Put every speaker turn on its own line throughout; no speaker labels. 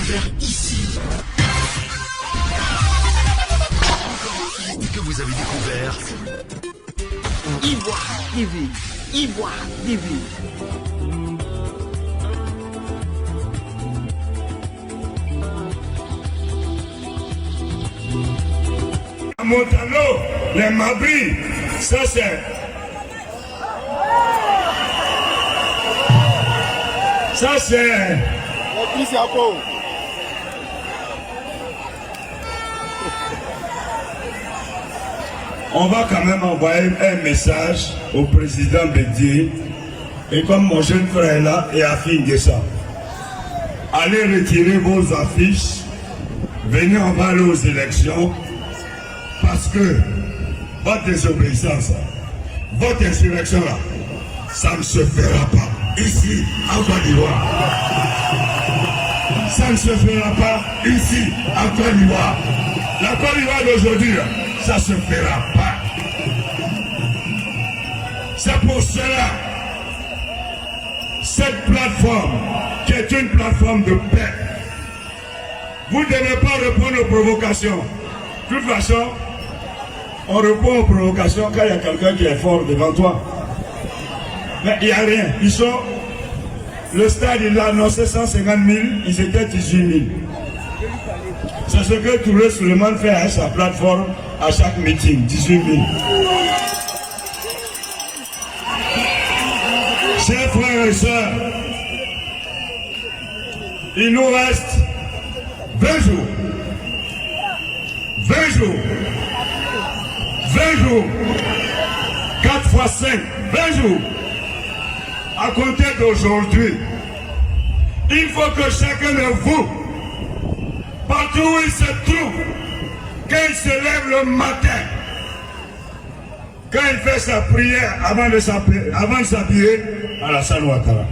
découvert ici. Que vous avez découvert
Ivoire TV. Ivoire TV.
Montano, les Mabris, ça c'est... Ça c'est... On va quand même envoyer un message au président Bédié. Et comme mon jeune frère est là, et affine de ça. Allez retirer vos affiches. Venez, on va aller aux élections. Parce que votre désobéissance, votre insurrection là, ça ne se fera pas ici en Côte d'Ivoire. Ça ne se fera pas ici en Côte d'Ivoire. La Côte d'Ivoire d'aujourd'hui, ça ne se fera pas. C'est pour cela, cette plateforme, qui est une plateforme de paix, vous ne devez pas répondre aux provocations. De toute façon, on répond aux provocations quand il y a quelqu'un qui est fort devant toi. Mais il n'y a rien. Ils sont... Le stade, il a annoncé 150 000, ils étaient 18 000. C'est ce que Touré Suleiman fait à sa plateforme à chaque meeting, 18 000. Chers frères et sœurs, il nous reste 20 jours. 20 jours. 20 jours. 4 fois 5. 20 jours. À compter d'aujourd'hui, il faut que chacun de vous, partout où il se trouve, quand il se lève le matin, quand il fait sa prière avant de s'habiller, Alassane Ouattara.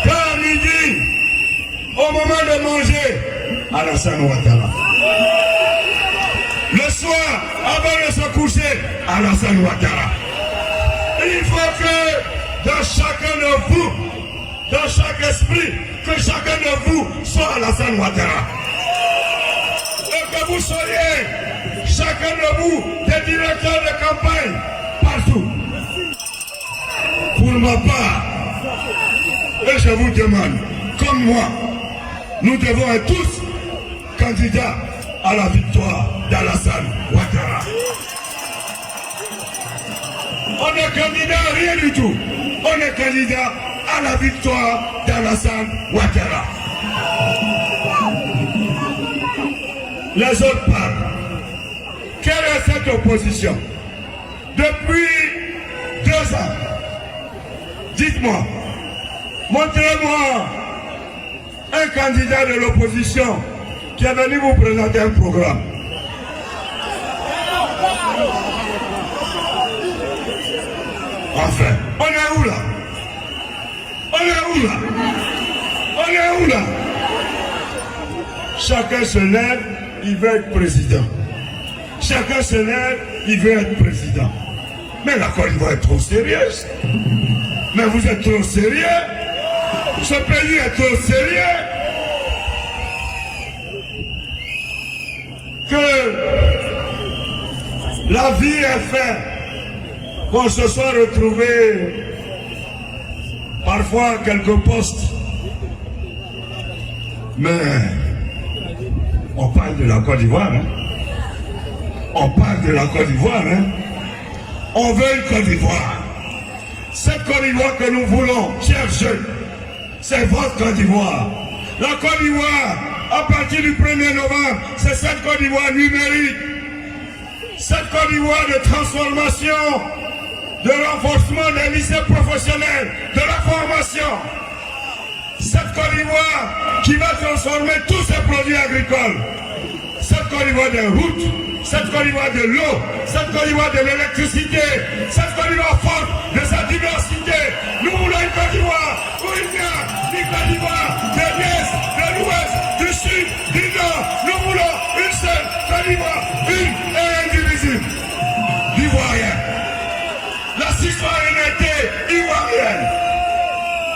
Quand à midi, au moment de manger, Alassane Ouattara. Le soir, avant de se coucher, Alassane Ouattara. Il faut que dans chacun de vous, dans chaque esprit, que chacun de vous soit Alassane Ouattara. Et que vous soyez, chacun de vous, des directeurs de campagne, partout. Pour ma part, et je vous demande, comme moi, nous devons être tous candidats à la victoire d'Alassane Ouattara. On est candidat à rien du tout. On est candidat à la victoire d'Alassane Ouattara. Les autres parlent. Quelle est cette opposition? Depuis 2 ans, dites-moi, montrez-moi un candidat de l'opposition qui est venu vous présenter un programme. Enfin, on est où là? On est où là? On est où là? Chacun se lève, il veut être président. Chacun se lève, il veut être président. Mais la Côte d'Ivoire est trop sérieuse. Mais vous êtes trop sérieux. Ce pays est trop sérieux. Que la vie est faite qu'on se soit retrouvé parfois à quelques postes. Mais on parle de la Côte d'Ivoire. Hein? On parle de la Côte d'Ivoire. Hein? On veut une Côte d'Ivoire. Cette Côte d'Ivoire que nous voulons, chers jeunes, c'est votre Côte d'Ivoire. La Côte d'Ivoire, à partir du 1er novembre, c'est cette Côte d'Ivoire numérique. Cette Côte d'Ivoire de transformation, de renforcement des lycées professionnels, de la formation. Cette Côte d'Ivoire qui va transformer tous ses produits agricoles. Cette Côte d'Ivoire des routes, cette Côte d'Ivoire de l'eau, cette Côte d'Ivoire de l'électricité, cette Côte d'Ivoire forte de sa diversité. Nous voulons une Côte d'Ivoire où il n'y a ni Côte d'Ivoire de l'Est, de l'Ouest, du Sud, du Nord. Nous voulons une seule Côte d'Ivoire, une et indivisible. L'Ivoirien. La citoyenneté ivoirienne.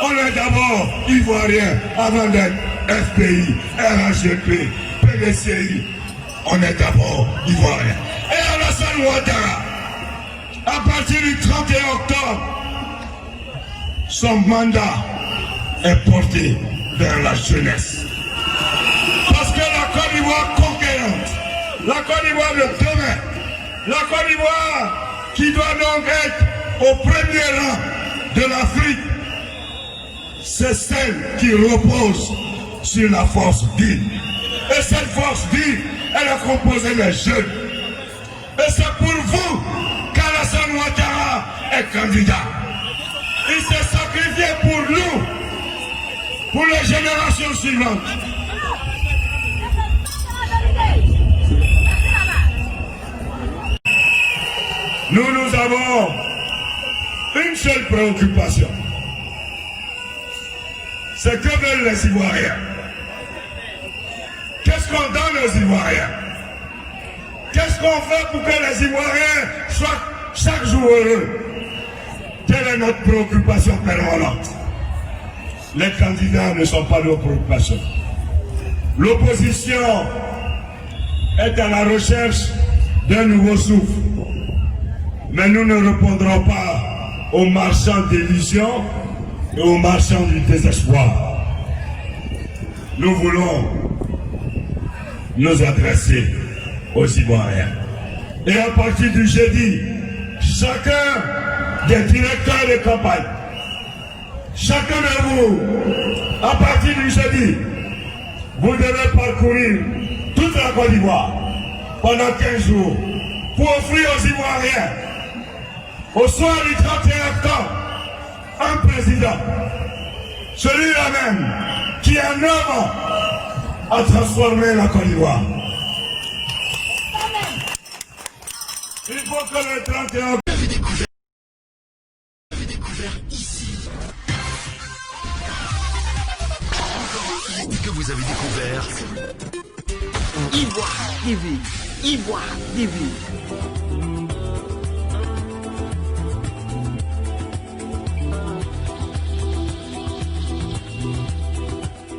On est d'abord ivoirien avant d'être FPI, RHDP, PDCI. On est d'abord ivoirien. Et Alassane Ouattara, à partir du 31 octobre, son mandat est porté vers la jeunesse. Parce que la Côte d'Ivoire conquérante, la Côte d'Ivoire de demain, la Côte d'Ivoire qui doit donc être au premier rang de l'Afrique, c'est celle qui repose sur la force vive. Et cette force vive, elle est composée des jeunes. Et c'est pour vous qu'Alassane Ouattara est candidat. Il s'est sacrifié pour nous, pour les générations suivantes. Nous avons une seule préoccupation. C'est que veulent les Ivoiriens. Qu'est-ce qu'on donne aux Ivoiriens? Qu'est-ce qu'on fait pour que les Ivoiriens soient chaque jour heureux? Quelle est notre préoccupation permanente? Les candidats ne sont pas nos préoccupations. L'opposition est à la recherche d'un nouveau souffle. Mais nous ne répondrons pas aux marchands d'illusions et aux marchands du désespoir. Nous voulons nous adresser aux Ivoiriens. Et à partir du jeudi, chacun des directeurs de campagne, chacun de vous, à partir du jeudi, vous devez parcourir toute la Côte d'Ivoire pendant 15 jours pour offrir aux Ivoiriens, au soir du 31 octobre, un président, celui-là même, qui en 9 ans a transformé la Côte d'Ivoire. Il faut que le 31 octobre...
Vous avez découvert ici. Que vous avez découvert
Ivoire TV. Ivoire TV.